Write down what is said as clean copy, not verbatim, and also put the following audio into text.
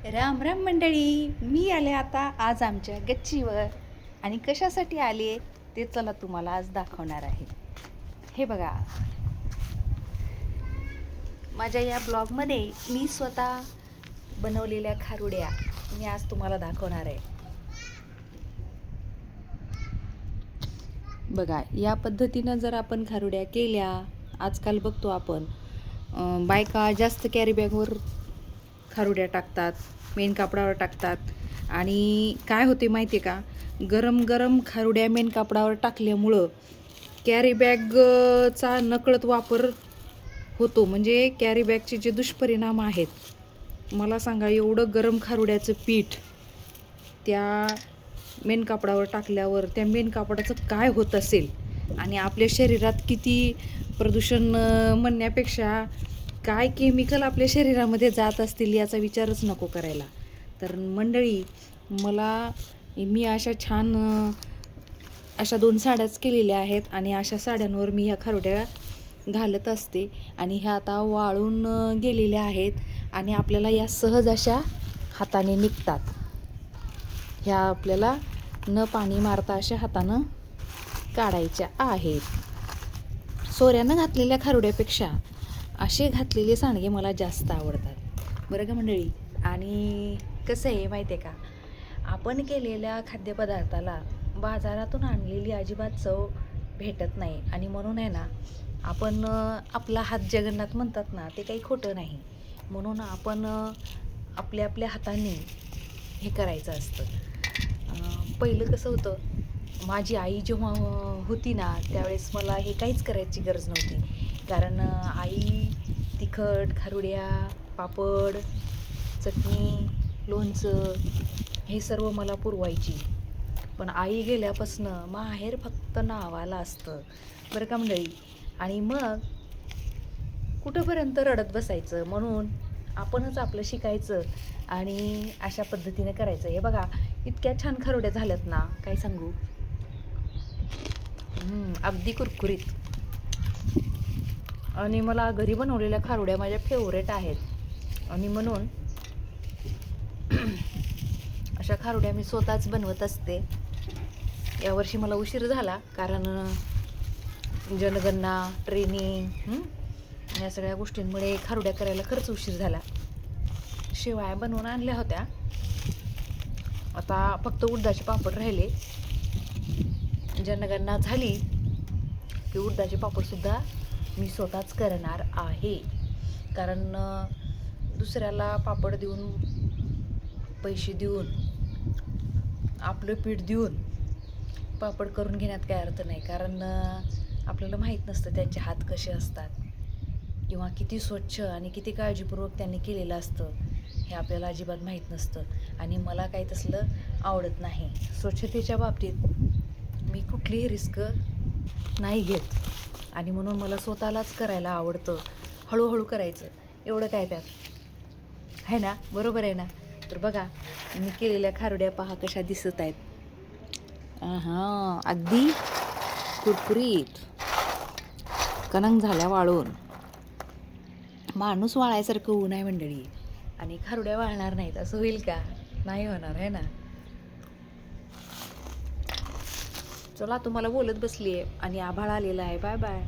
राम राम मंडळी, मी आले आता आज आमच्या गच्चीवर. आणि कशासाठी आले ते चला तुम्हाला आज दाखवणार आहे. हे बघा, माझ्या या ब्लॉगमध्ये मी स्वतः बनवलेल्या खारुड्या मी आज तुम्हाला दाखवणार आहे. बघा, या पद्धतीनं जर आपण खारुड्या केल्या, आजकाल बघतो आपण बायका जास्त कॅरी बॅगवर खारुड्या टाकतात, मेन कापडावर टाकतात. आणि काय होते माहिती आहे का, गरम गरम खारुड्या मेन कापडावर टाकल्यामुळं कॅरी बॅगचा नकळत वापर होतो. म्हणजे कॅरी बॅगचे जे दुष्परिणाम आहेत, मला सांगा, एवढं गरम खारुड्याचं पीठ त्या मेन कापडावर टाकल्यावर त्या मेन कापडाचं काय होत असेल, आणि आपल्या शरीरात किती प्रदूषण म्हणण्यापेक्षा काय केमिकल आपल्या शरीरामध्ये जात असतील याचा विचारच नको करायला. तर मंडळी, मी अशा छान अशा 2 साड्याच केलेल्या आहेत, आणि अशा साड्यांवर मी ह्या खारुड्या घालत असते. आणि ह्या आता वाळून गेलेल्या आहेत, आणि आपल्याला या सहज अशा हाताने निघतात. ह्या आपल्याला न पाणी मारता अशा हातानं काढायच्या आहेत. सोऱ्यानं घातलेल्या खारुड्यापेक्षा असे घातलेले सांडगे मला जास्त आवडतात, बरं का मंडळी. आणि कसं आहे माहिती आहे का, आपण केलेल्या खाद्यपदार्थाला बाजारातून आणलेली अजिबात चव भेटत नाही. आणि म्हणून आहे ना, आपण आपला हात जगन्नाथ म्हणतात ना, ते काही खोटं नाही. म्हणून आपण आपल्या आपल्या हाताने हे करायचं असतं. पहिलं कसं होतं, माझी आई जेव्हा होती ना, त्यावेळेस मला हे काहीच करायची गरज नव्हती. कारण आई तिखट, खारुड्या, पापड, चटणी, लोणचं हे सर्व मला पुरवायची. पण आई गेल्यापासनं माहेर फक्त नावाला असतं, बरं का मंडळी. आणि मग कुठंपर्यंत रडत बसायचं, म्हणून आपणच आपलं शिकायचं आणि अशा पद्धतीने करायचं. हे बघा, इतक्या छान खारुड्या झाल्यात ना, काय सांगू, अगदी कुरकुरीत. आणि मला घरी बनवलेल्या खारुड्या माझ्या फेवरेट आहेत. आणि म्हणून अशा खारुड्या मी स्वतःच बनवत असते. यावर्षी मला उशीर झाला, कारण जनगणना, ट्रेनिंग, या सगळ्या गोष्टींमुळे खारुड्या करायला खरंच उशीर झाला. शेवया बनवून आणल्या होत्या, आता फक्त उडदाचे पापड राहिले. जनगणना झाली की उडदाचे पापडसुद्धा मी स्वतःच करणार आहे. कारण दुसऱ्याला पापड देऊन, पैसे देऊन, आपलं पीठ देऊन पापड करून घेण्यात काय अर्थ नाही. कारण आपल्याला माहीत नसतं त्यांचे हात कसे असतात, किंवा किती स्वच्छ आणि किती काळजीपूर्वक त्यांनी केलेलं असतं, हे आपल्याला अजिबात माहीत नसतं. आणि मला काही तसलं आवडत नाही. स्वच्छतेच्या बाबतीत मी कुठलीही रिस्क नाही घेत, आणि म्हणून मला स्वतःलाच करायला आवडतं. हळूहळू करायचं, एवढं काय त्यात, आहे ना, बरोबर आहे ना. तर बघा, मी केलेल्या खारुड्या पहा कशा दिसत आहेत. अगदी कुरकुरीत कणंग झाल्या वाळून. माणूस वाळायसारखं ऊन आहे मंडळी, आणि खारुड्या वाळणार नाहीत असं होईल का? नाही होणार, आहे ना. चला, तुम्हाला बोलत बसली आहे आणि आभाळ आलेला आहे. Bye bye.